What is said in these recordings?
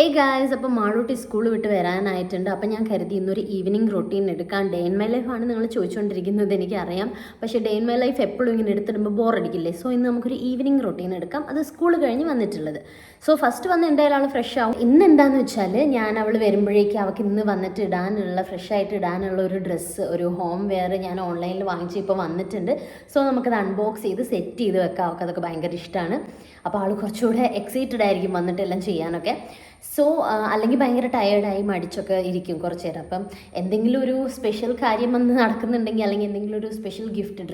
ഏയ് ഗായ്സ്, അപ്പോൾ മാളൂട്ടി സ്കൂൾ വിട്ട് വരാനായിട്ടുണ്ട്. അപ്പോൾ ഞാൻ കരുതി ഇന്നൊരു ഈവനിങ് റൊട്ടീൻ എടുക്കാം. ഡേ ഇൻ മൈ ലൈഫാണ് നിങ്ങൾ ചോദിച്ചുകൊണ്ടിരിക്കുന്നത്, എനിക്കറിയാം. പക്ഷേ ഡേ ഇൻ മൈ ലൈഫ് എപ്പോഴും ഇങ്ങനെ എടുത്തിടുമ്പോൾ ബോറടിക്കില്ലേ? സോ ഇന്ന് നമുക്കൊരു ഈവനിങ് റൊട്ടീൻ എടുക്കാം. അത് സ്കൂൾ കഴിഞ്ഞ് വന്നിട്ടുള്ളത്. സോ ഫസ്റ്റ് വന്ന് എന്തായാലും അവൾ ഫ്രഷ് ആവും. ഇന്ന് എന്താണെന്ന് വെച്ചാൽ ഞാൻ അവൾ വരുമ്പോഴേക്കും അവൾക്ക് ഇന്ന് വന്നിട്ട് ഇടാനുള്ള ഫ്രഷായിട്ട് ഇടാനുള്ള ഒരു ഡ്രസ്സ്, ഒരു ഹോം വെയർ ഞാൻ ഓൺലൈനിൽ വാങ്ങിച്ച് ഇപ്പോൾ വന്നിട്ടുണ്ട്. സോ നമുക്കത് അൺബോക്സ് ചെയ്ത് സെറ്റ് ചെയ്ത് വെക്കാം. അവൾക്ക് അതൊക്കെ ഭയങ്കര ഇഷ്ടമാണ്. അപ്പോൾ ആൾ കുറച്ചുകൂടെ എക്സൈറ്റഡ് ആയിരിക്കും വന്നിട്ട് എല്ലാം ചെയ്യാനൊക്കെ. സോ അല്ലെങ്കിൽ ഭയങ്കര ടയേർഡായി മടിച്ചൊക്കെ ഇരിക്കും കുറച്ച് നേരം. അപ്പം എന്തെങ്കിലും ഒരു സ്പെഷ്യൽ കാര്യം വന്ന് നടക്കുന്നുണ്ടെങ്കിൽ, അല്ലെങ്കിൽ എന്തെങ്കിലും ഒരു സ്പെഷ്യൽ ഗിഫ്റ്റ്,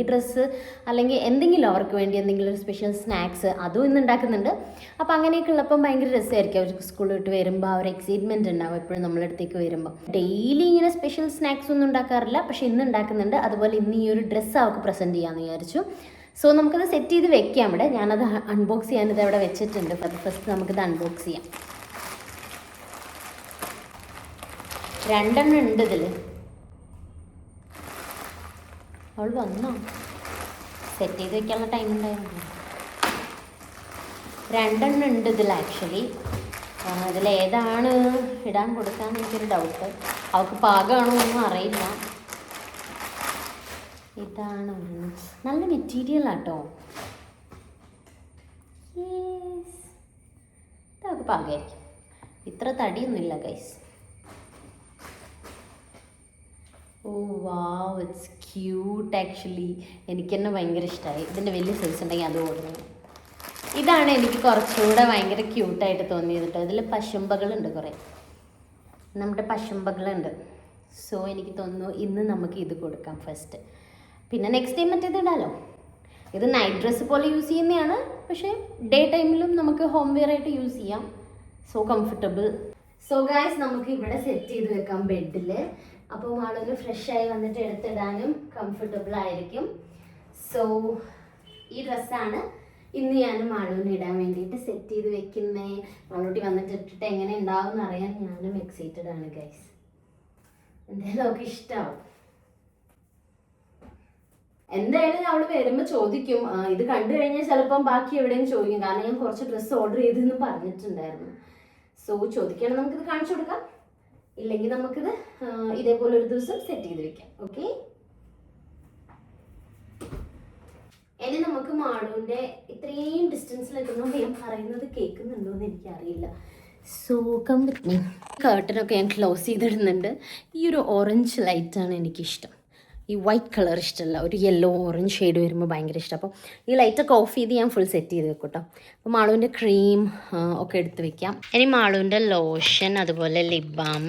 ഡ്രസ്സ്, അല്ലെങ്കിൽ എന്തെങ്കിലും അവർക്ക് വേണ്ടി എന്തെങ്കിലും ഒരു സ്പെഷ്യൽ സ്നാക്സ് അതും ഇന്ന് ഉണ്ടാക്കുന്നുണ്ട്. അപ്പോൾ അങ്ങനെയൊക്കെ ഉള്ളപ്പം ഭയങ്കര രസമായിരിക്കും. അവർക്ക് സ്കൂളിൽ വിട്ട് വരുമ്പോൾ ആ ഒരു എക്സൈറ്റ്മെൻറ്റ് ഉണ്ടാവും എപ്പോഴും നമ്മളെ അടുത്തേക്ക് വരുമ്പോൾ. ഡെയിലി ഇങ്ങനെ സ്പെഷ്യൽ സ്നാക്സ് ഒന്നും ഉണ്ടാക്കാറില്ല, പക്ഷേ ഇന്ന് ഉണ്ടാക്കുന്നുണ്ട്. അതുപോലെ ഇന്ന് ഈ ഒരു ഡ്രസ്സ് അവർക്ക് പ്രസൻറ്റ് ചെയ്യാമെന്ന് വിചാരിച്ചു. സോ നമുക്കത് സെറ്റ് ചെയ്ത് വെക്കാം. ഇവിടെ ഞാനത് അൺബോക്സ് ചെയ്യാനിത് അവിടെ വെച്ചിട്ടുണ്ട്. അപ്പോൾ ഫസ്റ്റ് നമുക്കിത് അൺബോക്സ് ചെയ്യാം. 2 എണ്ണം ഉണ്ട് ഇതിൽ. അവൾ വന്നോ? സെറ്റ് ചെയ്ത് വെക്കാനുള്ള ടൈം ഉണ്ടായിരുന്നു. 2 എണ്ണം ഉണ്ട് ഇതിൽ ആക്ച്വലി. ഇതിലേതാണ് ഇടാൻ കൊടുക്കാമെന്ന് എനിക്കൊരു ഡൗട്ട്. അവൾക്ക് പാകമാണോ ഒന്നും അറിയില്ല. ഇതാണ് നല്ല മെറ്റീരിയൽ ആട്ടോ. ഇതൊക്കെ പാകമായിരിക്കും. ഇത്ര തടിയൊന്നുമില്ല guys. Oh wow, it's cute actually. എനിക്ക് തന്നെ ഭയങ്കര ഇഷ്ടമായി. ഇതിൻ്റെ വലിയ സൈസ് ഉണ്ടെങ്കിൽ അത് ഓർഡർ ചെയ്യണം. ഇതാണ് എനിക്ക് കുറച്ചുകൂടെ ഭയങ്കര ക്യൂട്ടായിട്ട് തോന്നിയത് കേട്ടോ. ഇതിൽ പശുമ്പകളുണ്ട്, കുറേ നമ്മുടെ പശുമ്പകളുണ്ട്. സോ എനിക്ക് തോന്നുന്നു ഇന്ന് നമുക്ക് ഇത് കൊടുക്കാം ഫസ്റ്റ്. പിന്നെ നെക്സ്റ്റ് ടൈം മറ്റേത് ഇടാലോ. ഇത് നൈറ്റ് ഡ്രസ്സ് പോലെ യൂസ് ചെയ്യുന്നതാണ്, പക്ഷേ ഡേ ടൈമിലും നമുക്ക് ഹോം വെയർ ആയിട്ട് യൂസ് ചെയ്യാം. So comfortable. സോ ഗായ്സ്, നമുക്ക് ഇവിടെ സെറ്റ് ചെയ്ത് വെക്കാം ബെഡിൽ. അപ്പോൾ ആളൊന്ന് ഫ്രഷായി വന്നിട്ട് എടുത്തിടാനും കംഫർട്ടബിൾ ആയിരിക്കും. സോ ഈ ഡ്രസ്സാണ് ഇന്ന് ഞാൻ മാളൂന് ഇടാൻ വേണ്ടിയിട്ട് സെറ്റ് ചെയ്ത് വെക്കുന്നേ. മാളൂട്ടി വന്നിട്ട് ഇട്ടിട്ട് എങ്ങനെ ഉണ്ടാവും എന്ന് അറിയാൻ ഞാനും എക്സൈറ്റഡ് ആണ് ഗൈസ്. എന്തായാലും അവൾക്ക് ഇഷ്ടമാവും. എന്തായാലും അവൾ വരുമ്പോൾ ചോദിക്കും. ഇത് കണ്ടു കഴിഞ്ഞാൽ ചിലപ്പം ബാക്കി എവിടെയും ചോദിക്കും. കാരണം ഞാൻ കുറച്ച് ഡ്രസ്സ് ഓർഡർ ചെയ്തെന്ന് പറഞ്ഞിട്ടുണ്ടായിരുന്നു. സോ ചോദിക്കുകയാണെങ്കിൽ നമുക്കിത് കാണിച്ചു കൊടുക്കാം. ഇല്ലെങ്കിൽ നമുക്കിത് ഇതേപോലെ ഒരു ദിവസം സെറ്റ് ചെയ്ത് വെക്കാം. ഓക്കെ, ഇനി നമുക്ക് മാളൂൻ്റെ ഇത്രയും ഡിസ്റ്റൻസിൽ എത്തുന്നതുകൊണ്ട് ഞാൻ പറയുന്നത് കേൾക്കുന്നുണ്ടോ എന്ന് എനിക്കറിയില്ല. So come with me. കർട്ടനൊക്കെ ഞാൻ ക്ലോസ് ചെയ്തിടുന്നുണ്ട്. ഈ ഒരു ഓറഞ്ച് ലൈറ്റാണ് എനിക്കിഷ്ടം. ഈ വൈറ്റ് കളർ ഇഷ്ടമല്ല, ഒരു യെല്ലോ ഓറഞ്ച് ഷെയ്ഡ് വരുമ്പോൾ ഭയങ്കര ഇഷ്ടം. അപ്പോൾ ഈ ലൈറ്റൊക്കെ ഓഫ് ചെയ്ത് ഞാൻ ഫുൾ സെറ്റ് ചെയ്ത് വെക്കും കേട്ടോ. അപ്പോൾ മാളൂൻ്റെ ക്രീം ഒക്കെ എടുത്ത് വെക്കാം. ഇനി മാളൂൻ്റെ ലോഷൻ, അതുപോലെ ലിപ് ബാം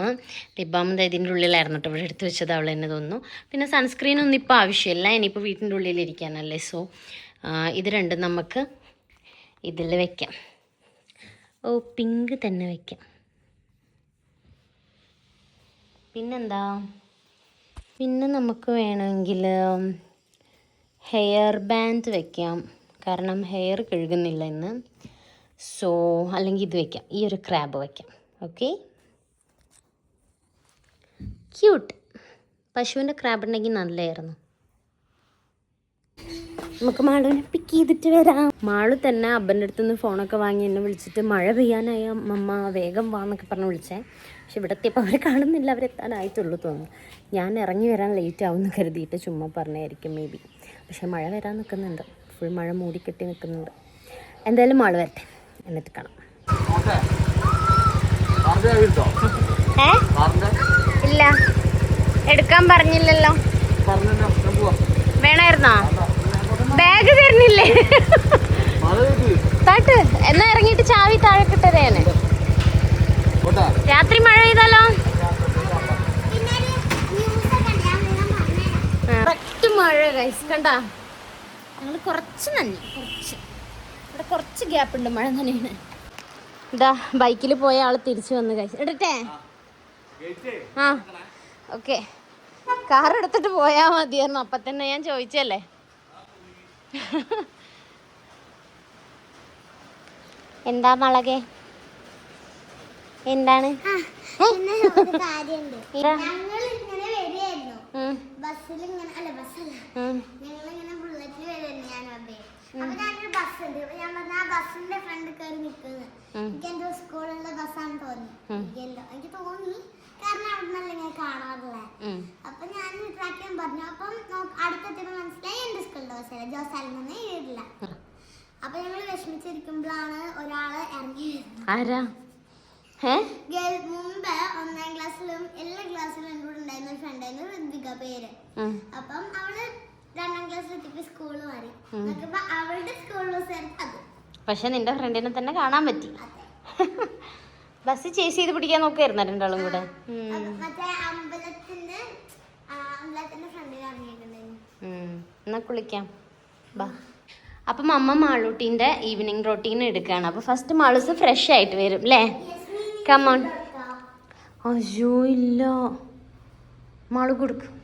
ഇതിൻ്റെ ഉള്ളിലായിരുന്നു കേട്ടോ ഇവിടെ എടുത്ത് വെച്ചത്. അവൾ തന്നെ തോന്നുന്നു. പിന്നെ സൺസ്ക്രീനൊന്നും ഇപ്പോൾ ആവശ്യമില്ല, ഇനിയിപ്പോൾ വീട്ടിൻ്റെ ഉള്ളിലിരിക്കാനല്ലേ. സോ ഇത് രണ്ടും നമുക്ക് ഇതിൽ വെക്കാം. ഓ, പിങ്ക് തന്നെ വെക്കാം. പിന്നെന്താ, പിന്നെ നമുക്ക് വേണമെങ്കിൽ ഹെയർ ബാൻഡ് വെക്കാം. കാരണം ഹെയർ കഴുകുന്നില്ല ഇന്ന്. സോ അല്ലെങ്കിൽ ഇത് വെക്കാം, ഈ ഒരു ക്രാബ് വെക്കാം. Okay, cute. പശുവിൻ്റെ ക്രാബ് ഉണ്ടെങ്കിൽ നല്ലതായിരുന്നു. നമുക്ക് മാളുവിനെ പിക്ക് ചെയ്തിട്ട് വരാം. മാളു തന്നെ അബ്ബൻ്റെ അടുത്ത് നിന്ന് ഫോണൊക്കെ വാങ്ങി എന്നെ വിളിച്ചിട്ട് മഴ പെയ്യാനായ മമ്മ വേഗം വാന്നൊക്കെ പറഞ്ഞ് വിളിച്ചേ. പക്ഷെ ഇവിടെ എത്തിയപ്പോൾ അവർ കാണുന്നില്ല, അവരെത്താനായിട്ടുള്ളൂ തോന്നുന്നു. ഞാൻ ഇറങ്ങി വരാൻ ലേറ്റ് ആവുമെന്ന് കരുതിയിട്ട് ചുമ്മാ പറഞ്ഞായിരിക്കും മേ ബി. പക്ഷെ മഴ വരാൻ നിൽക്കുന്നുണ്ട്, ഫുൾ മഴ മൂടിക്കെട്ടി നിൽക്കുന്നുണ്ട്. എന്തായാലും മാള് വരട്ടെ, എന്നിട്ട് കാണാം. ഇല്ല, എടുക്കാൻ പറഞ്ഞില്ലല്ലോ. വേണമായിരുന്നോ? ബാഗ് തരുന്നില്ലേ? താട്ട് എന്നാ ഇറങ്ങിയിട്ട് ചാവി താഴെ കിട്ടതേനെ. രാത്രി മഴ പെയ്താലോ? കറക്റ്റ് മഴ ഗൈസ്, കണ്ടാ? ഞങ്ങൾ കുറച്ച് നന്ദി, ഇവിടെ കുറച്ച് ഗ്യാപ്പ് ഉണ്ട് മഴ തന്നെയാണ്. ഇതാ ബൈക്കിൽ പോയ ആൾ തിരിച്ചു വന്ന് ഗൈസ്. ഇടട്ടെ? ആ ഓക്കെ. കാർ എടുത്തിട്ട് പോയാൽ മതിയായിരുന്നു. അപ്പം തന്നെ ഞാൻ ചോദിച്ചല്ലേ. എന്താ മളകെ, എന്താണ്? ബസ്സിന്റെ ഫ്രണ്ട് കയറി നിൽക്കുന്നത്. എനിക്ക് എന്റെ സ്കൂളിലുള്ള ബസ്സാണ് എനിക്ക് തോന്നി, കാരണം അവിടെ നല്ല ഞാൻ കാണാറില്ല. അപ്പൊ ഞാൻ ട്രാക്ക് ചെയ്യാൻ പറഞ്ഞു. അപ്പം അടുത്തെത്തിയപ്പോ മനസ്സിലായി എന്റെ സ്കൂളിന്റെ ബസ്സില്ല, ജോസാലിനൊന്നും എഴുതിയില്ല. അപ്പൊ ഞങ്ങൾ വിഷമിച്ചിരിക്കുമ്പോഴാണ് ഒരാള് ഇറങ്ങി വരുന്നത്. മുമ്പ് 1ാം ക്ലാസ്സിലും എല്ലാ ക്ലാസ്സിലും എൻ്റെ കൂടെ ഉണ്ടായിരുന്ന ഒരു ഫ്രണ്ടായിരുന്നു, ഋത്വിക പേര്. അപ്പം അവള് 2ാം ക്ലാസ്സിലെത്തിയപ്പോ സ്കൂള് മാറി. നോക്കുമ്പോ അവളുടെ സ്കൂൾ ബസ് അത്. പക്ഷെ നിന്റെ ഫ്രണ്ടിനെ തന്നെ കാണാൻ പറ്റി. ബസ് ചേസ് ചെയ്ത് പിടിക്കാൻ നോക്കായിരുന്നു രണ്ടാളും കൂടെ. മറ്റേ അമ്പലത്തിന്റെ ഫ്രണ്ടിൽ ഇറങ്ങിയിട്ടുണ്ടായിരുന്നു. എന്നാ കുളിക്കാം ബാ. അപ്പം അമ്മ മാളൂട്ടീൻ്റെ ഈവനിങ് റൊട്ടീൻ എടുക്കുകയാണ്. അപ്പോൾ ഫസ്റ്റ് മാളൂസ് ഫ്രഷ് ആയിട്ട് വരും അല്ലേ? കമോൺ. അയ്യോ ഇല്ല, മാളു കൊടുക്കും.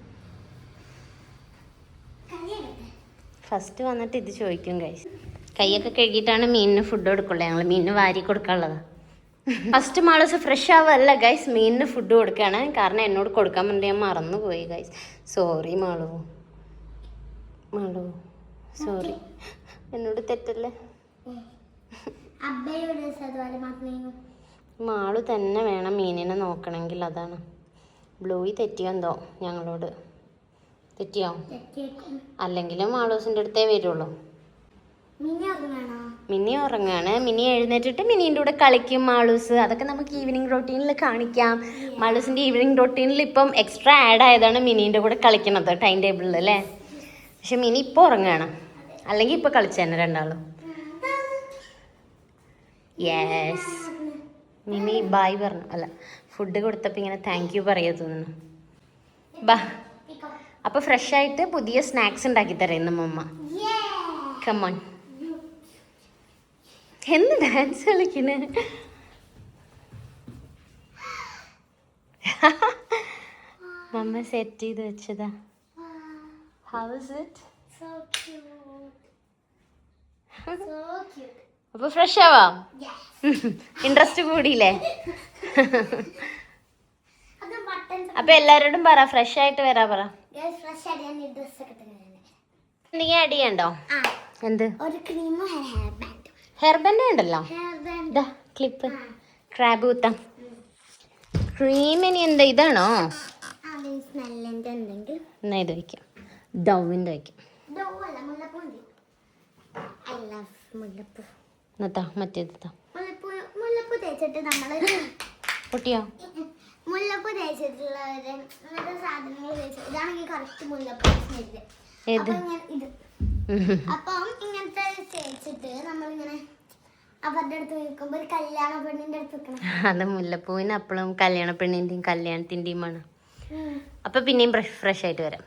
ഫസ്റ്റ് വന്നിട്ട് ഇത് ചോദിക്കും ഗൈസ്. കൈയൊക്കെ കഴുകിയിട്ടാണ് മീനിന് ഫുഡ് കൊടുക്കുള്ളൂ. ഞങ്ങൾ മീനിന് വാരി കൊടുക്കാനുള്ളതാണ്. ഫസ്റ്റ് മാളൂസ് ഫ്രഷ് ആവല്ല ഗൈസ്, മീനിന് ഫുഡ് കൊടുക്കുകയാണ്. കാരണം എന്നോട് കൊടുക്കാൻ വേണ്ടി ഞാൻ മറന്നുപോയി guys. Sorry Malu, Malu sorry, എന്നോട് തെറ്റല്ലേ. മാളു തന്നെ വേണം മീനിനെ നോക്കണമെങ്കിൽ, അതാണ്. ബ്ലൂയി തെറ്റിയോ എന്തോ ഞങ്ങളോട്. തെറ്റിയോ? അല്ലെങ്കിലും മാളൂസിൻ്റെ അടുത്തേ വരുള്ളൂ. മിനി ഉറങ്ങാണ്. മിനി എഴുന്നേറ്റിട്ട് മിനീൻ്റെ കൂടെ കളിക്കും മാളൂസ്. അതൊക്കെ നമുക്ക് ഈവനിങ് റൊട്ടീനിൽ കാണിക്കാം. മാളൂസിൻ്റെ ഈവനിങ് റൊട്ടീനിൽ ഇപ്പം എക്സ്ട്രാ ആഡ് ആയതാണ് മിനീൻ്റെ കൂടെ കളിക്കുന്നത് ടൈം ടേബിളിൽ അല്ലേ. പക്ഷെ മിനി ഇപ്പോൾ ഉറങ്ങുകയാണ്, അല്ലെങ്കിൽ ഇപ്പോൾ കളിച്ചു തന്നെ രണ്ടാളും. യെസ്, മിനി ബായ് പറഞ്ഞു. അല്ല, ഫുഡ് കൊടുത്തപ്പോൾ ഇങ്ങനെ താങ്ക് യു പറയാ തോന്നുന്നു. ബാ. അപ്പോൾ ഫ്രഷ് ആയിട്ട് പുതിയ സ്നാക്സ് ഉണ്ടാക്കി തരാം ഇന്ന് മമ്മ. കമോൺ. എന്ത് ഡാൻസ് കളിക്കണേ? മമ്മ സെറ്റ് ചെയ്ത് വെച്ചതാ. How is it? So cute. So cute. അപ്പൊ ഫ്രഷ് ആവാം. ഇൻട്രസ്റ്റ് കൂടിയില്ലേ? അപ്പൊ എല്ലാരോടും പറ ഫ്രഷ് ആയിട്ട് വരാ പറ. എന്തെങ്കിലും ആഡ് ചെയ്യണ്ടോ? എന്ത്? ഹെയർ ബാൻഡ് ഉണ്ടല്ലോ, ക്ലിപ്പ്, ക്രാബ് കുത്താം. ക്രീമിന് എന്താ ഇതാണോ? എന്നാ ഇത് വയ്ക്കാം, ഡവിൻ്റെ വയ്ക്കാം. മുല്ലപ്പൂ തേച്ചിട്ട് നമ്മള് പൊട്ടിയോ? മുല്ലപ്പൂ തേച്ചിട്ടുള്ള സാധനങ്ങൾ തേച്ചിട്ട് ഇതാണെങ്കിൽ കറക്റ്റ് മുല്ലപ്പൂ സ്മെല്ല്. ഇത് അപ്പം ഇങ്ങനത്തെ തേച്ചിട്ട് നമ്മളിങ്ങനെ അവരുടെ അടുത്ത് നിൽക്കുമ്പോ ഒരു കല്യാണ പെണ്ണിന്റെ അടുത്ത് നിൽക്കണം. അത് മുല്ലപ്പൂവിന് അപ്പോഴും കല്യാണ പെണ്ണിന്റെയും കല്യാണത്തിന്റെയുമാണ്. അപ്പൊ പിന്നെയും ഫ്രഷ് ആയിട്ട് വരാം.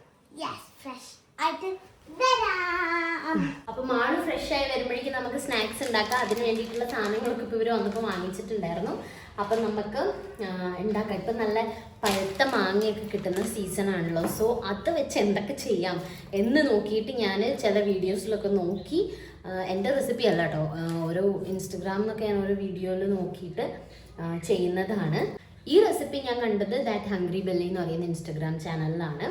അപ്പൊ മാള് ഫ്രഷ് ആയി വരുമ്പോഴേക്കും നമുക്ക് സ്നാക്സ് ഉണ്ടാക്കാം. അതിന് വേണ്ടിയിട്ടുള്ള സാധനങ്ങളൊക്കെ ഇപ്പൊ ഇവര് വന്നപ്പോൾ വാങ്ങിച്ചിട്ടുണ്ടായിരുന്നു. അപ്പൊ നമുക്ക് ഉണ്ടാക്കാം. ഇപ്പൊ നല്ല പഴുത്ത മാങ്ങയൊക്കെ കിട്ടുന്ന സീസൺ ആണല്ലോ. സോ അത് വെച്ച് എന്തൊക്കെ ചെയ്യാം എന്ന് നോക്കിയിട്ട് ഞാൻ ചില വീഡിയോസിലൊക്കെ നോക്കി, എൻ്റെ റെസിപ്പി അല്ല കേട്ടോ, ഓരോ ഇൻസ്റ്റഗ്രാമിൽ ഞാൻ ഓരോ വീഡിയോയിൽ നോക്കിയിട്ട് ചെയ്യുന്നതാണ്. ഈ റെസിപ്പി ഞാൻ കണ്ടത് ദാറ്റ് ഹംഗ്രി ബെല്ലി എന്ന് പറയുന്ന ഇൻസ്റ്റഗ്രാം ചാനലിലാണ്.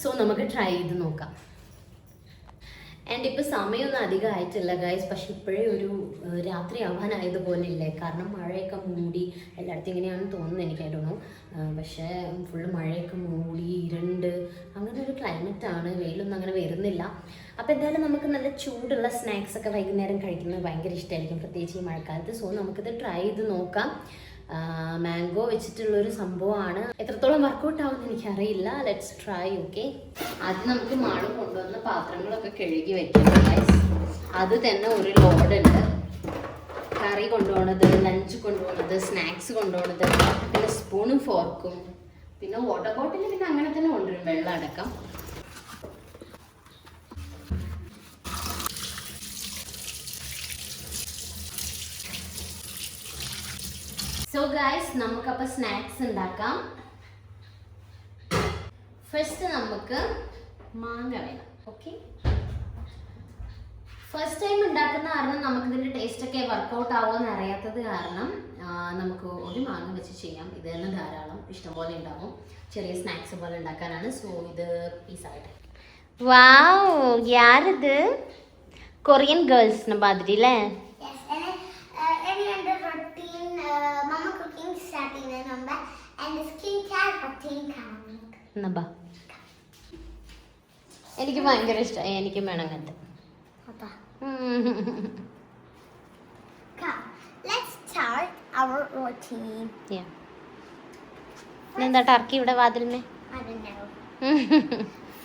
സോ നമുക്ക് ട്രൈ ചെയ്ത് നോക്കാം. ആൻഡ് ഇപ്പോൾ സമയമൊന്നും അധികം ആയിട്ടില്ല ഗൈസ്, പക്ഷെ ഇപ്പോഴേ ഒരു രാത്രി ആവാനായതുപോലെ ഇല്ലേ, കാരണം മഴയൊക്കെ മൂടി എല്ലായിടത്തും ഇങ്ങനെയാണെന്ന് തോന്നുന്നു, എനിക്കായിട്ടൊന്നു. പക്ഷേ ഫുള്ള് മഴയൊക്കെ മൂടി ഇരുണ്ട് അങ്ങനെ ഒരു ക്ലൈമറ്റാണ്, വെയിലൊന്നും അങ്ങനെ വരുന്നില്ല. അപ്പോൾ എന്തായാലും നമുക്ക് നല്ല ചൂടുള്ള സ്നാക്സ് ഒക്കെ വൈകുന്നേരം കഴിക്കുന്നത് ഭയങ്കര ഇഷ്ടമായിരിക്കും, പ്രത്യേകിച്ച് ഈ മഴക്കാലത്ത്. സോ നമുക്കിത് ട്രൈ ചെയ്ത് നോക്കാം. മാംഗോ വെച്ചിട്ടുള്ളൊരു സംഭവമാണ്. എത്രത്തോളം വർക്കൗട്ട് ആവുമെന്ന് എനിക്കറിയില്ല. Let's try. ഓക്കെ, ആദ്യം നമുക്ക് മാള് കൊണ്ടുവന്ന പാത്രങ്ങളൊക്കെ കഴുകി വെക്കണം ഗൈസ്. അത് തന്നെ ഒരു ലോഡുണ്ട്. കറി കൊണ്ടുപോകണത്, ലഞ്ച് കൊണ്ടുപോകണത്, സ്നാക്സ് കൊണ്ടുപോകണത്, പിന്നെ സ്പൂണും ഫോർക്കും, പിന്നെ വാട്ടർ ബോട്ടിൽ പിന്നെ അങ്ങനെ തന്നെ കൊണ്ടുവരും, വെള്ളം അടക്കം. സോ ഗൈസ്, നമുക്കപ്പോൾ സ്നാക്സ് ഉണ്ടാക്കാം. ഫസ്റ്റ് നമുക്ക് മാങ്ങ വേണം. ഓക്കെ, ഫസ്റ്റ് ടൈം ഉണ്ടാക്കുന്ന കാരണം നമുക്കിതിൻ്റെ ടേസ്റ്റൊക്കെ വർക്കൗട്ട് ആവുമെന്ന് അറിയാത്തത് കാരണം നമുക്ക് ഒരു മാങ്ങ വെച്ച് ചെയ്യാം. ഇത് തന്നെ ധാരാളം, ഇഷ്ടംപോലെ ഉണ്ടാവും. ചെറിയ സ്നാക്സ് പോലെ ഉണ്ടാക്കാനാണ്. സോ ഇത് പീസായിട്ട്. വാവ്, യാരിത്? കൊറിയൻ ഗേൾസിന് മാതിരി അല്ലേ? സ്റ്റാർട്ട് ചെയ്യുന്നതിന് മുമ്പ് എൻ്റെ സ്കിൻ കെയർ റൊട്ടീൻ കാണാം. എന്നാ ബാ. എനിക്ക് ഭയങ്കര ഇഷ്ടമായി. എനിക്കും വേണം അങ്ങനത്തെ. അതാ. Come, let's start our routine. Yeah. എന്താ ടർക്കി ഇവിടെ വാതിലിനെ? I don't know.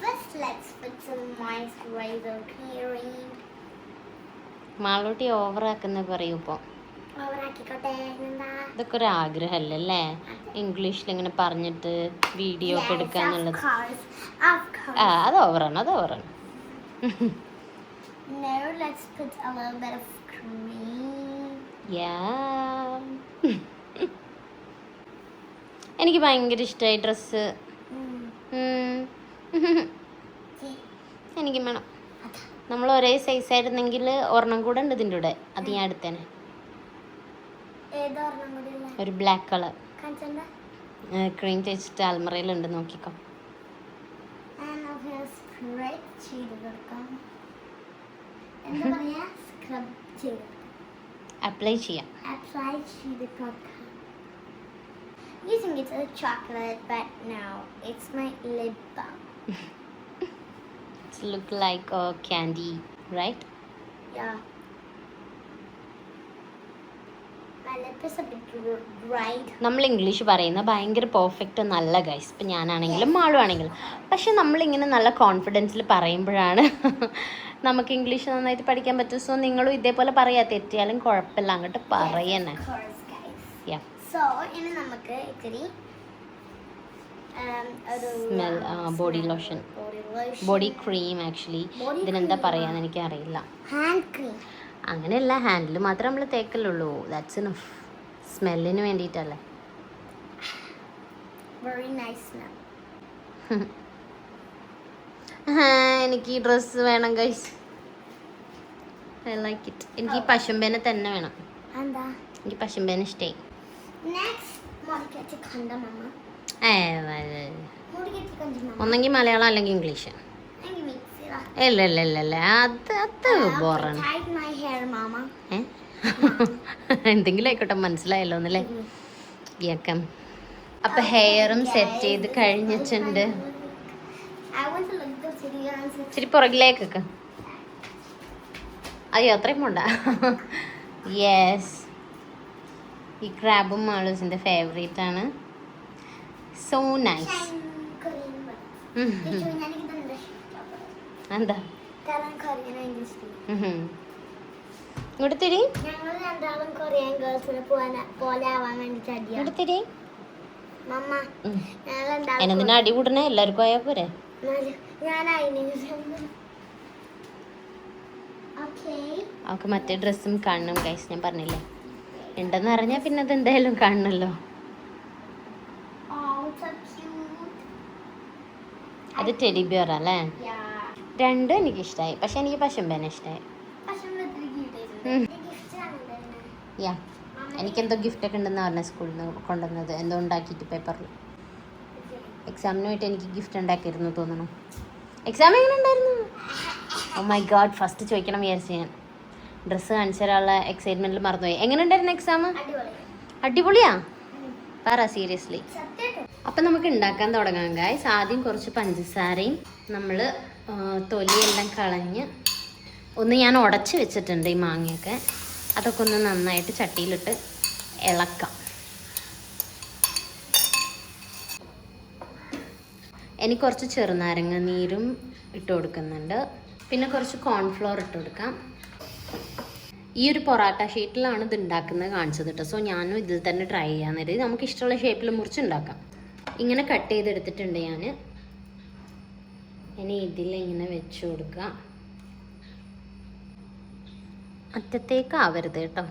First, let's put some moisturizer cream. Malootty ഓവറാക്കുന്ന പറയൂ ഇപ്പൊ. ഓവറാക്കിക്കോട്ടെ. എന്താ? ഇതൊക്കെ ഒരു ആഗ്രഹമല്ലേ ഇംഗ്ലീഷിൽ ഇങ്ങനെ പറഞ്ഞിട്ട് വീഡിയോ ഒക്കെ എടുക്കാന്നുള്ളത്. Of course. അത് ഓവറാണ്. Now let's put a little bit of cream. Yeah. എനിക്ക് ഭയങ്കര ഇഷ്ടമായി ഡ്രസ്സ്. എനിക്കും വേണം. നമ്മൾ ഒരേ സൈസ് ആയിരുന്നെങ്കിൽ ഒരെണ്ണം കൂടെ ഉണ്ട് ഇതിൻ്റെ കൂടെ. അത് ഞാൻ എടുത്തേനെ. ഒരു ബ്ലാക്ക് കളർ ക്രീം തേച്ചിട്ട് അൽമറയിലുണ്ട്, നോക്കിക്കോ. അപ്ലൈ ചെയ്യാം. Using it as a chocolate, but now it's my lip balm. It's look like a candy, right? Yeah. My lip is a bit dried. നമ്മൾ ഇംഗ്ലീഷ് പറയുന്ന ഭയങ്കര പെർഫെക്റ്റ് നല്ല ഗൈസ്. ഇപ്പം ഞാനാണെങ്കിലും മാളുവാണെങ്കിലും. പക്ഷെ നമ്മളിങ്ങനെ നല്ല കോൺഫിഡൻസിൽ പറയുമ്പോഴാണ് നമുക്ക് ഇംഗ്ലീഷ് നന്നായിട്ട് പഠിക്കാൻ പറ്റും. സോ നിങ്ങളും ഇതേപോലെ പറയാ, തെറ്റിയാലും കുഴപ്പമില്ല, അങ്ങോട്ട് പറയണേ. യാ. സോ ഇനി നമുക്ക് ഇത്തിരി smell body lotion, body cream. Actually ഇതിനെന്താ പറയാന്ന് എനിക്ക് അറിയില്ല. Hand cream. അങ്ങനെയല്ല, ഹാൻഡിൽ മാത്രം നമ്മൾ തേക്കലുള്ളൂ. That's enough. സ്മെല്ലിന് വേണ്ടിയിട്ടല്ലേ. Very nice smell. എനിക്ക് ഈ ഡ്രസ്സ് വേണം ഗൈസ്. I like it. എനിക്ക് ഈ പശുമ്പേനെ തന്നെ വേണം. എന്താ? എനിക്ക് പശുമ്പേനെ ഇഷ്ടമായി. ഒന്നെങ്കിൽ മലയാളം അല്ലെങ്കിൽ ഇംഗ്ലീഷ്. ഇല്ല അത് ബോറാണ്. എന്തെങ്കിലും ആയിക്കോട്ടെ, മനസ്സിലായല്ലോ എന്നല്ലേ. കേക്കാം. അപ്പൊ ഹെയറും സെറ്റ് ചെയ്ത് കഴിഞ്ഞിട്ടുണ്ട്. ഇച്ചിരി പുറകിലേക്കൊക്കെ. അയ്യോ അത്രയും പോണ്ട. യെസ്, ഈ ക്രാബും മാളൂസിൻ്റെ ഫേവറേറ്റ് ആണ്. So nice. എന്താ ഇങ്ങോട്ട് തിരി. ഇങ്ങോട്ട് തിരി. എന്നെന്തിനാ അടി കൂടണേ? എല്ലാവർക്കും ആയാ പോരെ. അവൾക്ക് മറ്റേ ഡ്രസ്സും കാണണം ഗൈസ്. ഞാൻ പറഞ്ഞില്ലേ, ഉണ്ടെന്ന് അറിഞ്ഞാൽ പിന്നെ അത് എന്തായാലും കാണണല്ലോ. അത് ടെഡി ബിയർ അല്ലേ? രണ്ടും എനിക്ക് ഇഷ്ടമായി. പക്ഷെ എനിക്ക് പശുമ്പേനെ ഇഷ്ടമായി. യാ, എനിക്കെന്തോ ഗിഫ്റ്റൊക്കെ ഉണ്ടെന്ന് പറഞ്ഞ സ്കൂളിൽ നിന്ന് കൊണ്ടുവന്നത്, എന്തോ ഉണ്ടാക്കിയിട്ട് പേപ്പറിൽ. എക്സാമിനുമായിട്ട് എനിക്ക് ഗിഫ്റ്റ് ഉണ്ടാക്കിയിരുന്നു തോന്നുന്നു. എക്സാം എങ്ങനെ ഉണ്ടായിരുന്നു? ഓ മൈ ഗോഡ്, ഫസ്റ്റ് ചോദിക്കണം വിചാരിച്ചു ഞാൻ. ഡ്രസ്സ് കാണിച്ചു തരാനുള്ള എക്സൈറ്റ്മെന്റിൽ മറന്നുപോയി. എങ്ങനെ ഉണ്ടായിരുന്നു എക്സാം? അടിപൊളിയാ? പറ സീരിയസ്ലി. അപ്പം നമുക്ക് ഉണ്ടാക്കാൻ തുടങ്ങാം ഗായ്സ്. ആദ്യം കുറച്ച് പഞ്ചസാരയും നമ്മൾ തൊലിയെല്ലാം കളഞ്ഞ് ഒന്ന് ഞാൻ ഉടച്ച് വെച്ചിട്ടുണ്ട് ഈ മാങ്ങയൊക്കെ. അതൊക്കെ ഒന്ന് നന്നായിട്ട് ചട്ടിയിലിട്ട് ഇളക്കാം. എനിക്ക് കുറച്ച് ചെറുനാരങ്ങ നീരും ഇട്ട് കൊടുക്കുന്നുണ്ട്. പിന്നെ കുറച്ച് കോൺഫ്ലോർ ഇട്ട് കൊടുക്കാം. ഈ ഒരു പൊറാട്ട ഷീറ്റിലാണ് ഇത് ഉണ്ടാക്കുന്നത് കാണിച്ചത് കേട്ടോ. സോ ഞാനും ഇതിൽ തന്നെ ട്രൈ ചെയ്യാൻ നേരം നമുക്ക് ഇഷ്ടമുള്ള ഷേപ്പിൽ മുറിച്ച് ഉണ്ടാക്കാം. ഇങ്ങനെ കട്ട് ചെയ്തെടുത്തിട്ടുണ്ട് ഞാൻ. ഇനി ഇതിലിങ്ങനെ വെച്ച് കൊടുക്കാം. അറ്റത്തേക്ക് ആവരുത് കേട്ടോ.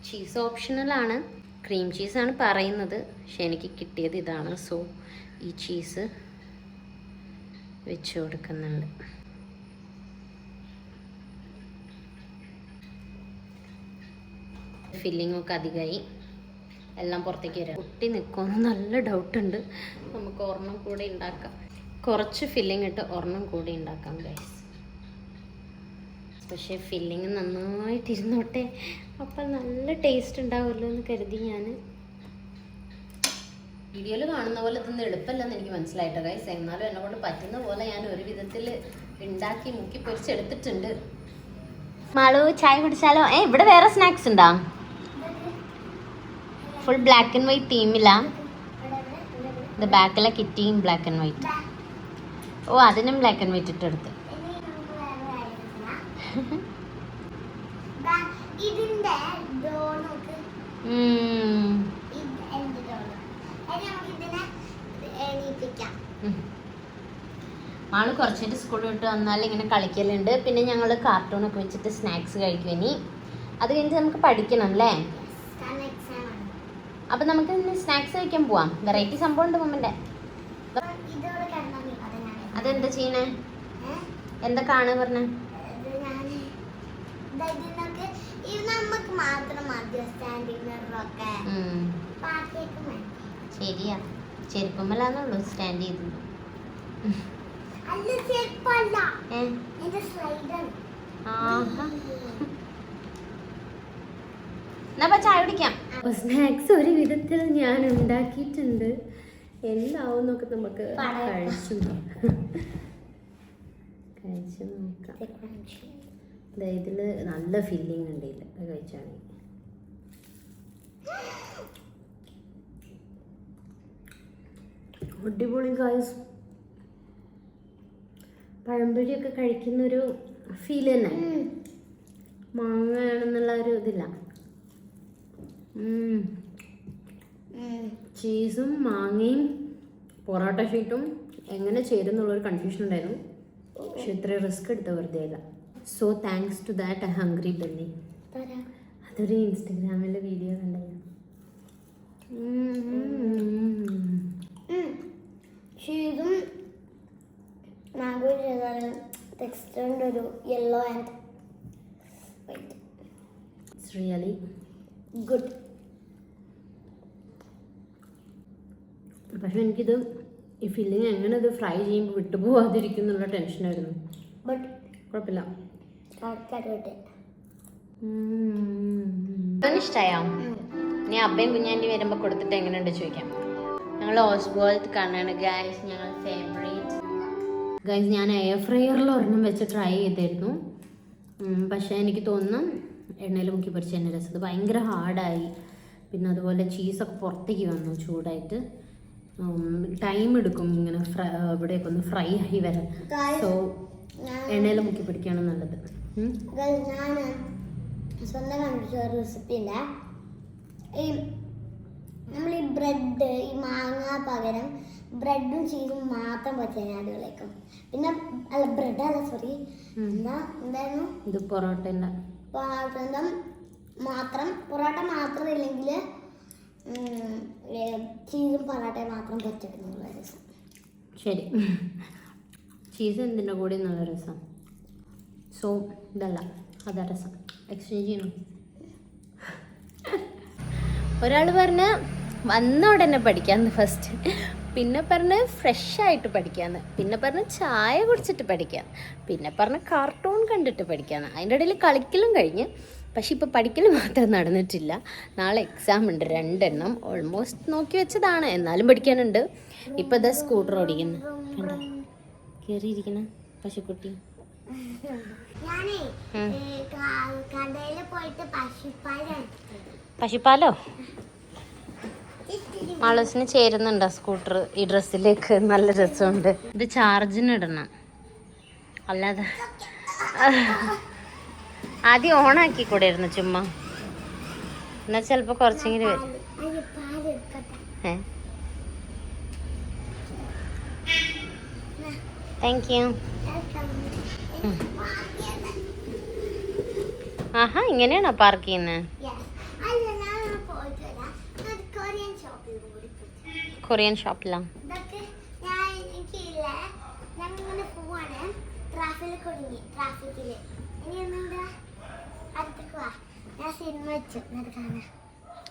ചീസ് ഓപ്ഷണലാണ്. ക്രീം ചീസാണ് പറയുന്നത്, പക്ഷെ എനിക്ക് കിട്ടിയത് ഇതാണ്. സോ ഈ ചീസ് വെച്ച് കൊടുക്കുന്നുണ്ട്. ഫില്ലിങ്ങൊക്കെ അധികമായി, എല്ലാം പുറത്തേക്ക് വരാം. കുട്ടി നിൽക്കുമെന്ന് നല്ല ഡൗട്ടുണ്ട്. നമുക്ക് ഒരെണ്ണം കൂടെ ഉണ്ടാക്കാം. കുറച്ച് ഫില്ലിങ് ഇട്ട് ഒരെണ്ണം കൂടി ഉണ്ടാക്കാം ഗൈസ്. പക്ഷേ ഫില്ലിങ് നന്നായിട്ടിരുന്നോട്ടെ, അപ്പം നല്ല ടേസ്റ്റ് ഉണ്ടാവുമല്ലോ എന്ന് കരുതി ഞാൻ. വീഡിയോയിൽ കാണുന്ന പോലെ ഇതൊന്നും എളുപ്പമല്ലെന്ന് എനിക്ക് മനസ്സിലായിട്ടോ ഗൈസ്. എന്നാലും എന്നെ കൊണ്ട് പറ്റുന്ന പോലെ ഞാൻ ഒരു വിധത്തിൽ ഉണ്ടാക്കി മുക്കി പൊരിച്ചെടുത്തിട്ടുണ്ട്. മാളു ചായ കുടിച്ചാലോ? ഇവിടെ വേറെ സ്നാക്സ് ഉണ്ടാ? ഫുൾ ബ്ലാക്ക് ആൻഡ് വൈറ്റ് തീമില്ല. ഇത് ബാക്കിലെ കിറ്റിയും ബ്ലാക്ക് ആൻഡ് വൈറ്റ്. ഓ അതിനും ബ്ലാക്ക് ആൻഡ് വൈറ്റ് ഇട്ടെടുത്ത്. ആള് കുറച്ചായിട്ട് സ്കൂൾ വിട്ട് വന്നാൽ ഇങ്ങനെ കളിക്കലുണ്ട്. പിന്നെ ഞങ്ങൾ കാർട്ടൂണൊക്കെ വെച്ചിട്ട് സ്നാക്സ് കഴിക്കും. ഇനി അത് കഴിഞ്ഞിട്ട് നമുക്ക് പഠിക്കണം അല്ലേ? അപ്പൊ നമുക്ക് സ്നാക്സ് കഴിക്കാൻ പോവാം. വെറൈറ്റി സംഭവം ഉണ്ട് മമ്മന്റെ. അതെന്താ ചെയ്യണേ? എന്താ കാണുക പറഞ്ഞ? ശരിയാ, ചെരുപ്പമല്ലാന്നുള്ളൂ സ്റ്റാൻഡ് ചെയ്തു. എന്നാ ചായ കുടിക്കാം. സ്നാക്സ് ഒരു വിധത്തിൽ ഞാൻ ഉണ്ടാക്കിയിട്ടുണ്ട്. എന്താവും എന്നൊക്കെ നമുക്ക് കഴിച്ചു നോക്കാം. ഇതിൽ നല്ല ഫീലിംഗ് ഉണ്ട്. ഇല്ല അത് കഴിച്ചാണെങ്കിൽ അടിപൊളി ഗായ്സ്. പഴംപൊരിയൊക്കെ കഴിക്കുന്നൊരു ഫീൽ തന്നെ. മാങ്ങയാണെന്നുള്ള ഒരു ഇതില്ല. ചീസും മാങ്ങയും പൊറോട്ട ഷീറ്റും എങ്ങനെ ചേരുന്നുള്ളൊരു കൺഫ്യൂഷൻ ഉണ്ടായിരുന്നു. പക്ഷെ ഇത്രയും റിസ്ക് എടുത്ത വെറുതെ ഇല്ല. So thanks to that I hungry Delhi. അതൊരു ഇൻസ്റ്റഗ്രാമിലെ വീഡിയോ കണ്ടായിരുന്നു. ചീസും മാംഗോ ചെയ്താൽ ടെക്സ്ചറിൻ്റെ ഒരു yellow and white. It's really good. പക്ഷെ എനിക്കിത് ഈ ഫില്ലിങ് എങ്ങനെ ഇത് ഫ്രൈ ചെയ്യുമ്പോൾ വിട്ടുപോകാതിരിക്കുന്നുള്ള ടെൻഷനായിരുന്നു. ബട്ട് കുഴപ്പമില്ല. ഇഷ്ടമായോ? ഇനി അബ്ബയും കുഞ്ഞാൻ്റെ വരുമ്പോൾ കൊടുത്തിട്ട് എങ്ങനെയുണ്ട് ചോദിക്കാം. ഞങ്ങൾ ഓസ്ബോൾട്ട് കാണാണ് ഗൈസ്, ഞങ്ങൾ ഫേവറേറ്റ് ഗൈസ്. ഞാൻ എയർ ഫ്രയറിൽ ഒരെണ്ണം വെച്ച് ട്രൈ ചെയ്തായിരുന്നു. പക്ഷേ എനിക്ക് തോന്നുന്നു എണ്ണയിൽ മുക്കി പൊരിച്ച എണ്ണ രസം. അത് ഭയങ്കര ഹാർഡായി. പിന്നെ അതുപോലെ ചീസൊക്കെ പുറത്തേക്ക് വന്നു ചൂടായിട്ട്. ടൈം എടുക്കും ഇങ്ങനെ ഇവിടെയൊക്കെ ഒന്ന് ഫ്രൈ ആയി വരാൻ. സോ എണ്ണയിൽ മുക്കി പിടിക്കുകയാണ് നല്ലത്. ഞാൻ സ്വന്തം കണ്ടുപിടിച്ച ഒരു റെസിപ്പിയില്ല. ഈ നമ്മൾ ഈ ബ്രെഡ്, ഈ മാങ്ങ പകരം ബ്രെഡും ചീസും മാത്രം വെച്ച് കഴിഞ്ഞാൽ അടിപൊളിയാക്കും. പിന്നെ അല്ല ബ്രെഡ് അല്ല സോറി എന്തായിരുന്നു ഇത് പൊറോട്ട മാത്രം. പൊറോട്ട മാത്രം ഇല്ലെങ്കിൽ ചീസും പൊറോട്ടയും മാത്രം വെച്ചെടുക്കുന്നുള്ള രസം. ശരി, ചീസ് എന്തിൻ്റെ കൂടെ നല്ല രസം. സോ ഇതല്ല അതാ രസം. എക്സ്ചേഞ്ച് ചെയ്യണം. ഒരാൾ പറഞ്ഞ് വന്ന ഉടനെ പഠിക്കാമെന്ന് ഫസ്റ്റ്, പിന്നെ പറഞ്ഞ് ഫ്രഷായിട്ട് പഠിക്കാമെന്ന്, പിന്നെ പറഞ്ഞ് ചായ കുടിച്ചിട്ട് പഠിക്കാം, പിന്നെ പറഞ്ഞ് കാർട്ടൂൺ കണ്ടിട്ട് പഠിക്കാമെന്ന്. അതിൻ്റെ ഇടയിൽ കളിക്കലും കഴിഞ്ഞ്. പക്ഷെ ഇപ്പോൾ പഠിക്കൽ മാത്രം നടന്നിട്ടില്ല. നാളെ എക്സാം ഉണ്ട് 2 എണ്ണം. ഓൾമോസ്റ്റ് നോക്കി വെച്ചതാണ്, എന്നാലും പഠിക്കാനുണ്ട്. ഇപ്പോൾ ഇതാ സ്കൂട്ടർ ഓടിക്കുന്നു. കണ്ടോ കയറിയിരിക്കണ പശുക്കുട്ടി. പശുപ്പാലോ? മാളൂസിന് ചേരുന്നുണ്ടോ സ്കൂട്ടർ ഈ ഡ്രസ്സിലേക്ക്? നല്ല രസമുണ്ട്. ഇത് ചാർജിന് ഇടണം, അല്ലാതെ ആദ്യം ഓണാക്കി കൂടെയായിരുന്നു ചുമ്മാ. എന്നാൽ ചിലപ്പോൾ കുറച്ചെങ്കിലും വരും. Thank you. ആഹാ, ഇങ്ങനെയാണോ പാർക്ക് ചെയ്യുന്നത്? കൊറിയൻ ഷോപ്പിലാ?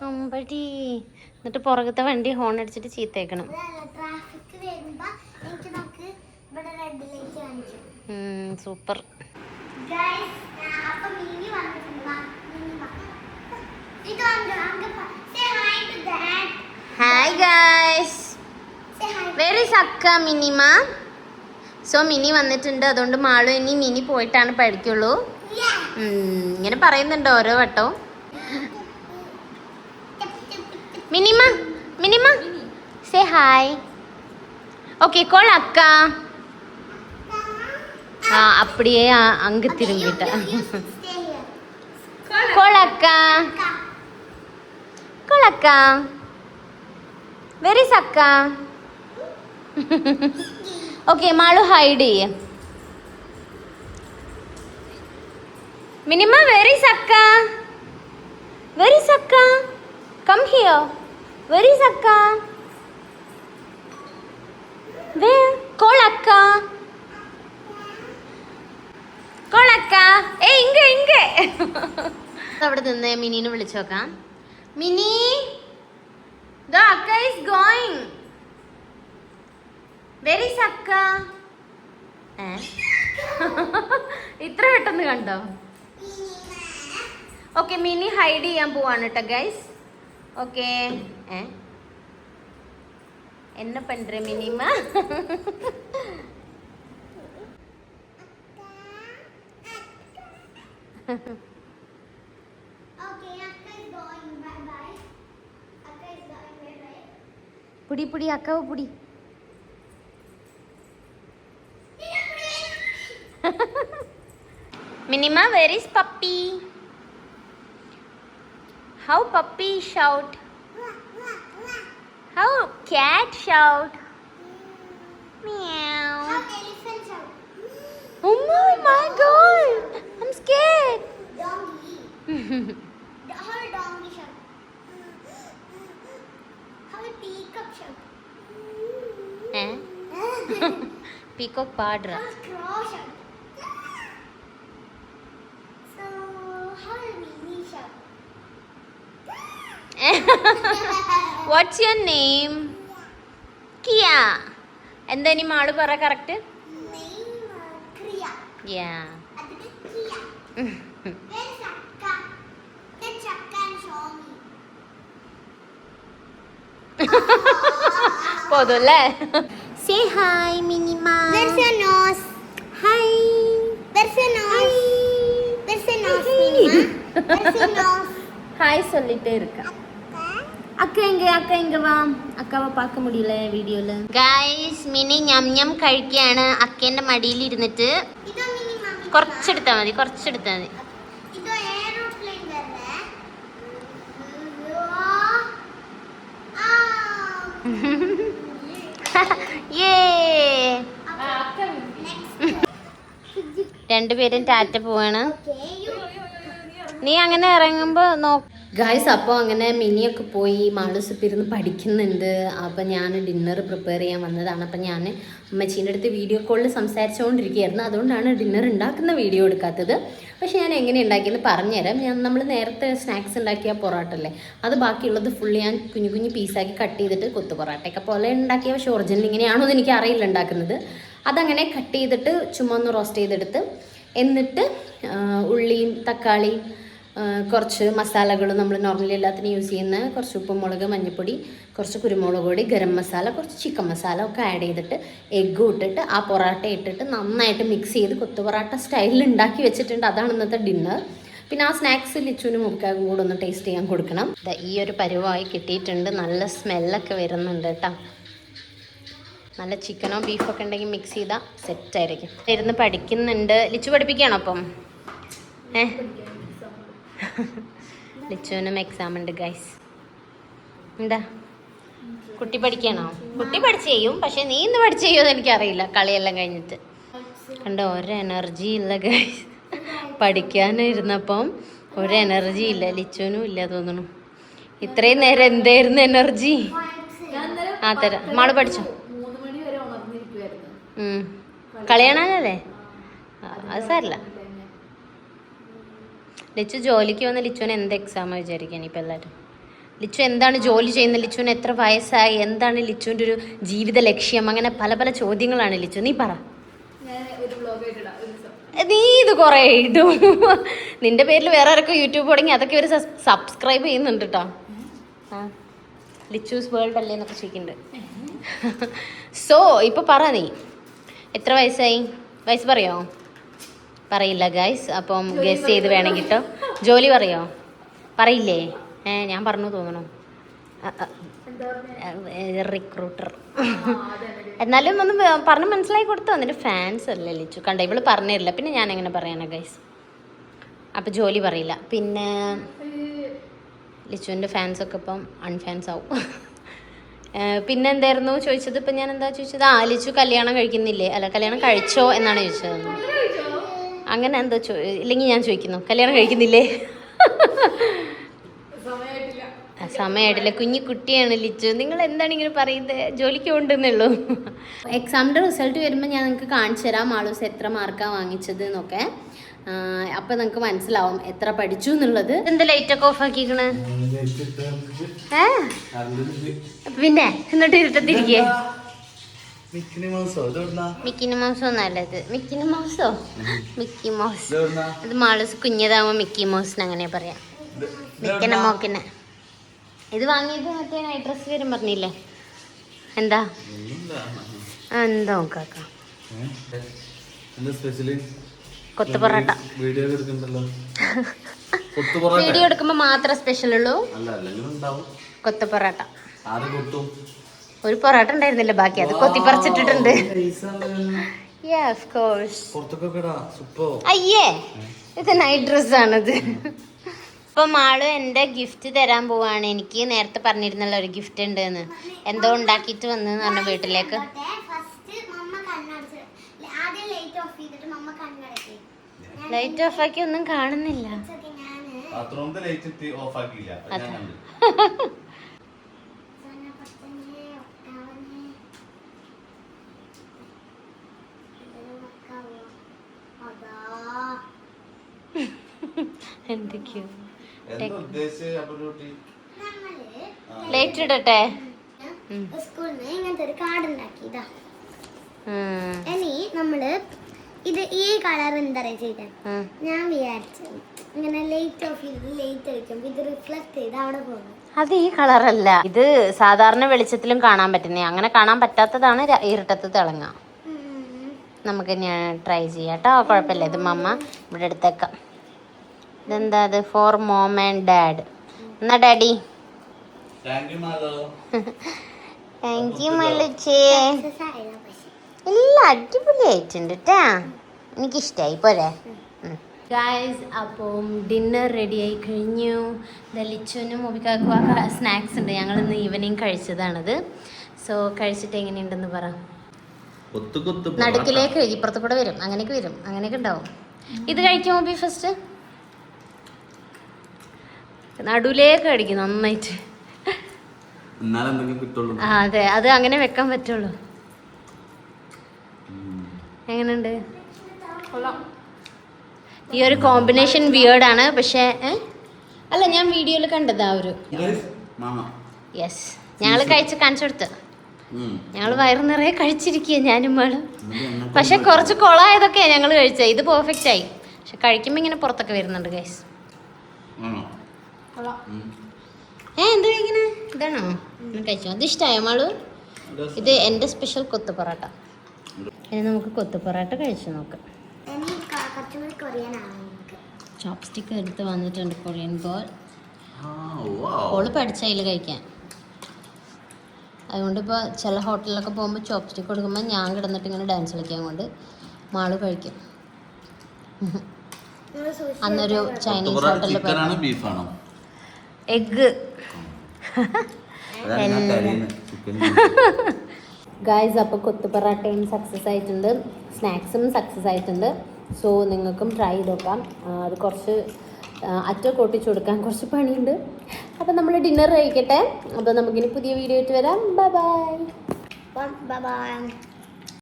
അമ്പടി. എന്നിട്ട് പുറകത്തെ വണ്ടി ഹോൺ അടിച്ചിട്ട് ചീത്തേക്കണം. സൂപ്പർ. അപ്പൊ മിനി വന്നിട്ടുണ്ട്. വാ, മിനി വാ. ഇത് അങ്ക say hi to dad. Hi guys, Say hi. Very സക്ക മിനിമ. സോ മിനി വന്നിട്ടുണ്ട്, അതുകൊണ്ട് മാളു ഇനി മിനി പോയിട്ടാണ് പഠിക്കുള്ളൂ. Yeah. ഇങ്ങനെ പറയുന്നുണ്ട് ഓരോ വട്ടവും. Minima minima say hi. Okay call അക്ക. அப்படியே அங்க திரும்பிட்ட. Stay here. கோல் அக்கா, கோல் அக்கா, வெரி சக்கா. Okay Malu hide. மினிமா வெரி சக்கா, வெரி சக்கா, கம் ஹியர், வெரி சக்கா. வே கோல் அக்கா, കോൾ അക്ക. ഇങ്ങ അവിടെ നിന്ന് മിനിനെ വിളിച്ചു നോക്കാം. മിനി, ദാ അക്ക ഈസ് ഗോയിങ്. വെരി സക്ക. ഇത്ര പെട്ടെന്ന് കണ്ടോ? ഓക്കെ മിനി ഹൈഡ് ചെയ്യാൻ പോവാണ് കേട്ടോ ഗൈസ്. ഓക്കെ എന്നെ പண்ற minima. Okay, Akka is going. Bye bye. Akka is going. Bye bye. പുടി പുടി അക്കാവ് പുടി. മിനിമ where is puppy? How puppy shout? How cat shout? Meow. How elephant shout? Oh my god, I'm scared. Donkey. How a donkey shout? How a peacock shout? Peacock പാടുற. How a crow shout? So, how a mini shout? What's your name? Kia. എന്താ ഇനി mall പറ correct? Name Kriya. Yeah. Adike Kia. Where's Akka? Get Akka and show me. പോതല്ലേ? Say hi Minima. Where's your nose? Hi. Where's your nose? Where's your nose, Minima? Where's your nose? Hi சொல்லிட்டே இருக்கா. அக்கா இங்க വാ. അക്കാവെ பார்க்க முடியல വീഡിയോയില്. Guys mini ഞം ഞം കഴിക്കുകയാണ് അക്കേന്റെ മടിയിൽ ഇരുന്നിട്ട്. Ido Minima. കുറച്ചെടുത്താ മതി. Ido aeroplane വരേ. രണ്ടുപേരും ടാറ്റ പോവാണ്. Okay, you. നീ അങ്ങനെ ഇറങ്ങുമ്പോ ഗായ്സ്. അപ്പോൾ അങ്ങനെ മിനിയൊക്കെ പോയി മാളൂസിപ്പ് ഇരുന്ന് പഠിക്കുന്നുണ്ട്. അപ്പം ഞാൻ ഡിന്നർ പ്രിപ്പയർ ചെയ്യാൻ വന്നതാണ്. അപ്പം ഞാൻ അമ്മച്ചീൻ്റെ അടുത്ത് വീഡിയോ കോളിൽ സംസാരിച്ചുകൊണ്ടിരിക്കുകയായിരുന്നു. അതുകൊണ്ടാണ് ഡിന്നർ ഉണ്ടാക്കുന്ന വീഡിയോ എടുക്കാത്തത്. പക്ഷേ ഞാൻ എങ്ങനെ ഉണ്ടാക്കിയെന്ന് പറഞ്ഞുതരാം. നമ്മൾ നേരത്തെ സ്നാക്സ് ഉണ്ടാക്കിയ പൊറോട്ടല്ലേ, അത് ബാക്കിയുള്ളത് ഫുള്ള് ഞാൻ കുഞ്ഞു കുഞ്ഞു പീസാക്കി കട്ട് ചെയ്തിട്ട് കൊത്തു പൊറോട്ടയൊക്കെ പോലെ ഉണ്ടാക്കിയ. പക്ഷേ ഒറിജിനൽ ഇങ്ങനെയാണോ എന്ന് എനിക്ക് അറിയില്ല ഉണ്ടാക്കുന്നത്. അതങ്ങനെ കട്ട് ചെയ്തിട്ട് ചുമ്മാ ഒന്ന് റോസ്റ്റ് ചെയ്തെടുത്ത്, എന്നിട്ട് ഉള്ളിയും തക്കാളിയും കുറച്ച് മസാലകളും നമ്മൾ നോർമലി എല്ലാത്തിനും യൂസ് ചെയ്യുന്ന കുറച്ച് ഉപ്പും മുളക് മഞ്ഞൾപ്പൊടി കുറച്ച് കുരുമുളക് പൊടി ഗരം മസാല കുറച്ച് ചിക്കൻ മസാല ഒക്കെ ആഡ് ചെയ്തിട്ട് എഗ്ഗും ഇട്ടിട്ട് ആ പൊറോട്ട ഇട്ടിട്ട് നന്നായിട്ട് മിക്സ് ചെയ്ത് കൊത്തു പൊറോട്ട സ്റ്റൈലിൽ ഉണ്ടാക്കി വെച്ചിട്ടുണ്ട്. അതാണ് ഇന്നത്തെ ഡിന്നർ. പിന്നെ ആ സ്നാക്സ് ലിച്ചുവിനും മുക്കാക്കും കൂടെ ഒന്ന് ടേസ്റ്റ് ചെയ്യാൻ കൊടുക്കണം. ഈ ഒരു പരുവമായി കിട്ടിയിട്ടുണ്ട്. നല്ല സ്മെല്ലൊക്കെ വരുന്നുണ്ട് കേട്ടോ. നല്ല ചിക്കനോ ബീഫൊക്കെ ഉണ്ടെങ്കിൽ മിക്സ് ചെയ്താൽ സെറ്റായിരിക്കും. ഇരുന്ന് പഠിക്കുന്നുണ്ട്. ലിച്ചു പഠിപ്പിക്കുകയാണോ അപ്പം? ലിച്ചുവിനും എക്സാം ഉണ്ട് ഗൈസ്. എന്താ കുട്ടി പഠിക്കണോ? കുട്ടി പഠിച്ച് ചെയ്യും. പക്ഷെ നീ ഇന്ന് പഠിച്ച് ചെയ്യുമെന്ന് എനിക്കറിയില്ല. കളിയെല്ലാം കഴിഞ്ഞിട്ട് കണ്ട ഒരു എനർജി ഇല്ല ഗൈസ്. പഠിക്കാനിരുന്നപ്പം ഒരു എനർജി ഇല്ല. ലിച്ചുവിനും ഇല്ല തോന്നുന്നു. ഇത്രയും നേരം എന്തായിരുന്നു എനർജി? ആ തരാം. മാള് പഠിച്ചോ? കളിയാണല്ലേ? അത് സാരില്ല. ലിച്ചു ജോലിക്ക് വന്ന ലിച്ചുവിന് എന്ത് എക്സാമാണ് വിചാരിക്കാൻ ഇപ്പം എല്ലാവരും? ലിച്ചു എന്താണ് ജോലി ചെയ്യുന്നത്? ലിച്ചുവിന് എത്ര വയസ്സായി? എന്താണ് ലിച്ചുവിൻ്റെ ഒരു ജീവിത ലക്ഷ്യം? അങ്ങനെ പല പല ചോദ്യങ്ങളാണ് ലിച്ചു. നീ പറ. നീ ഇത് കുറേ ഇടും. നിന്റെ പേരിൽ വേറെ ആരൊക്കെ യൂട്യൂബ് തുടങ്ങി അതൊക്കെ ഇവർ സബ്സ്ക്രൈബ് ചെയ്യുന്നുണ്ട് കേട്ടോ. ആ ലിച്ചൂസ് വേൾഡ് അല്ലേ എന്നൊക്കെ ചോദിക്കുന്നുണ്ട്. സോ ഇപ്പൊ പറ, നീ എത്ര വയസ്സായി? വയസ്സ് പറയോ? പറയില്ല ഗൈസ്. അപ്പം ഗസ് ചെയ്ത് വേണമെങ്കിൽ കേട്ടോ. ജോലി പറയോ? പറയില്ലേ? ഞാൻ പറഞ്ഞു തോന്നണു. റിക്രൂട്ടർ. എന്നാലും ഒന്ന് പറഞ്ഞ് മനസ്സിലാക്കി കൊടുത്തോ. എന്നിട്ട് ഫാൻസ് അല്ലേ ലിച്ചു. കണ്ട ഇവള് പറഞ്ഞു തരില്ല, പിന്നെ ഞാൻ എങ്ങനെ പറയാനാ ഗൈസ്. അപ്പം ജോലി പറയില്ല. പിന്നെ ലിച്ചുവിൻ്റെ ഫാൻസൊക്കെ ഇപ്പം അൺഫാൻസ് ആവും. പിന്നെ എന്തായിരുന്നു ചോദിച്ചത്? ഇപ്പം ഞാൻ എന്താ ചോദിച്ചത്? ലിച്ചു കല്യാണം കഴിക്കുന്നില്ലേ, അല്ല കല്യാണം കഴിച്ചോ എന്നാണ് ചോദിച്ചത്. അങ്ങനെ എന്തോ ഇല്ലെങ്കിൽ ഞാൻ ചോദിക്കുന്നു, കല്യാണം കഴിക്കുന്നില്ലേ? സമയമായിട്ടില്ല, കുഞ്ഞു കുട്ടിയാണ് ലിച്ചു. നിങ്ങൾ എന്താണ് ഇങ്ങനെ പറയുന്നത്? ജോലിക്ക് കൊണ്ടുവന്നുള്ളൂ. എക്സാമിൻ്റെ റിസൾട്ട് വരുമ്പോൾ ഞാൻ നിങ്ങൾക്ക് കാണിച്ചു തരാം മാളൂസ് എത്ര മാർക്കാണ് വാങ്ങിച്ചത് എന്നൊക്കെ. അപ്പം നിങ്ങൾക്ക് മനസ്സിലാവും എത്ര പഠിച്ചു എന്നുള്ളത്. എന്താ ലൈറ്റൊക്കെ ഓഫ് ആക്കിക്കണ്? പിന്നെ എന്നിട്ട് ഇരുട്ടത്തിരിക്കേ? മിക്കി മൗസോ നല്ലത്. മിക്കി മൗസോ? Mickey Mouse. അത് മാളൂസ് കുഞ്ഞതാവുമ്പോൾ മിക്കി മൗസിന് അങ്ങനെ പറയാം. മിക്കനെ മോക്കിനെ. ഇത് വാങ്ങിയത് മറ്റേ നൈറ്റ് ഡ്രസ് വരും പറഞ്ഞില്ലേ? എന്താ എന്താ നോക്കാക്ക? കൊത്തു പൊറോട്ട. വീഡിയോ എടുക്കുമ്പോ മാത്രമേ സ്പെഷ്യൽ ഉള്ളൂ. കൊത്തു പൊറോട്ട. ഒരു പൊറോട്ട ഉണ്ടായിരുന്നില്ല, ബാക്കി അത് കൊത്തിപ്പറിച്ചിട്ടിട്ടുണ്ട്. അയ്യേ, ഇത് നൈറ്റ് ഡ്രസ് ആണത്. ഇപ്പൊ മാള് എന്റെ ഗിഫ്റ്റ് തരാൻ പോവാണ്. എനിക്ക് നേരത്തെ പറഞ്ഞിരുന്നല്ലോ ഒരു ഗിഫ്റ്റ് ഉണ്ട് എന്ന്. എന്തോ ഉണ്ടാക്കിട്ട് വന്നു പറഞ്ഞ വീട്ടിലേക്ക്. ലൈറ്റ് ഓഫ് ആക്കി ഒന്നും കാണുന്നില്ല. എന്തൊക്കെയോ ലൈറ്റ് ഇടട്ടെ. ഇങ്ങനത്തെ ഒരു കാർഡ് ഉണ്ടാക്കിയതാ. ഇനി നമ്മള് ഇത് ഈ കളർ എന്താ ചെയ്ത ഞാൻ വിചാരിച്ചു ഇങ്ങനെ ലൈറ്റ് ഓഫ് ചെയ്ത് ലൈറ്റ് അടിക്കുമ്പോ ഇത് റിഫ്ലക്ട് ചെയ്ത് അവിടെ പോകും. അത് ഈ കളറല്ല, ഇത് സാധാരണ വെളിച്ചത്തിലും കാണാൻ പറ്റുന്നേ. അങ്ങനെ കാണാൻ പറ്റാത്തതാണ് ഇരുട്ടത്ത് തിളങ്ങാം. നമുക്ക് ഞാൻ ട്രൈ ചെയ്യാം കേട്ടോ. കുഴപ്പമില്ല. ഇത് മമ്മ ഇവിടെ എടുത്തേക്കാം. ഇതെന്താ? അത് ഫോർ മോം ആൻഡ് ഡാഡ്. എന്നാ ഡാഡി. താങ്ക് യു മല്ലുച്ചേ. ഇല്ല, അടിപൊളിയായിട്ടുണ്ട് കേട്ടാ. എനിക്കിഷ്ടമായി. പോരെ ഗായ്സ്? അപ്പം ഡിന്നർ റെഡി ആയി കഴിഞ്ഞു. ലിച്ചുവിനും മൊബിക്കാക്കുക സ്നാക്സ് ഉണ്ട്. ഞങ്ങൾ ഇന്ന് ഈവനിങ് കഴിച്ചതാണത്. സോ കഴിച്ചിട്ട് എങ്ങനെയുണ്ടെന്ന് പറ. നടുക്കിലേക്ക് ഇപ്പുറത്ത് കൂടെ വരും, അങ്ങനെയൊക്കെ വരും, അങ്ങനെയൊക്കെ ഉണ്ടാവും. ഇത് കഴിക്കാൻ മൊബി ഫസ്റ്റ്. നടുവിലേക്ക് അടിക്കും നന്നായിട്ട്. അതെ, അത് അങ്ങനെ വെക്കാൻ പറ്റുള്ളൂ. എങ്ങനെയുണ്ട്? ഈ ഒരു കോമ്പിനേഷൻ വിയേർഡാണ്, പക്ഷേ അല്ല, ഞാൻ വീഡിയോയിൽ കണ്ടതാ ഒരു. യെസ്, ഞങ്ങൾ കഴിച്ച് കാണിച്ചു കൊടുത്ത്. ഞങ്ങൾ വയറു നിറയെ കഴിച്ചിരിക്കുക ഞാനും വേളും. പക്ഷെ കുറച്ച് കൊളായതൊക്കെയാണ് ഞങ്ങൾ കഴിച്ചത്. ഇത് പെർഫെക്റ്റ് ആയി, പക്ഷെ കഴിക്കുമ്പോൾ ഇങ്ങനെ പുറത്തൊക്കെ വരുന്നുണ്ട് ഗൈസ്. എന്താ കഴിക്കണേ? ഇതാണോ കഴിച്ചോ? അത് ഇഷ്ടമായോ മാളു? ഇത് എൻ്റെ സ്പെഷ്യൽ കൊത്തു പൊറോട്ട. ഇനി നമുക്ക് കൊത്തു പൊറോട്ട കഴിച്ചു നോക്കാം. ചോപ്സ്റ്റിക്ക് എടുത്ത് വന്നിട്ടുണ്ട്. Korean ball. ഓള് പഠിച്ചതിൽ കഴിക്കാൻ. അതുകൊണ്ട് ഇപ്പോൾ ചില ഹോട്ടലിലൊക്കെ പോകുമ്പോൾ ചോപ്സ്റ്റിക്ക് കൊടുക്കുമ്പോൾ ഞാൻ കിടന്നിട്ട് ഇങ്ങനെ ഡാൻസ് കളിക്കാൻ കൊണ്ട് മാള് കഴിക്കും. അന്നൊരു ചൈനീസ് ഹോട്ടലിൽ പോയി എഗ് ഗായ്സ്. അപ്പോൾ കൊത്തു പൊറാട്ടയും സക്സസ് ആയിട്ടുണ്ട്, സ്നാക്സും സക്സസ് ആയിട്ടുണ്ട്. സോ നിങ്ങൾക്കും ട്രൈ ചെയ്ത് നോക്കാം. അത് കുറച്ച് അറ്റൊക്കെ ഒട്ടിച്ചു കൊടുക്കാൻ കുറച്ച് പണിയുണ്ട്. അപ്പോൾ നമ്മൾ ഡിന്നർ കഴിക്കട്ടെ. അപ്പോൾ നമുക്കിനി പുതിയ വീഡിയോ ആയിട്ട് വരാം. Bye bye.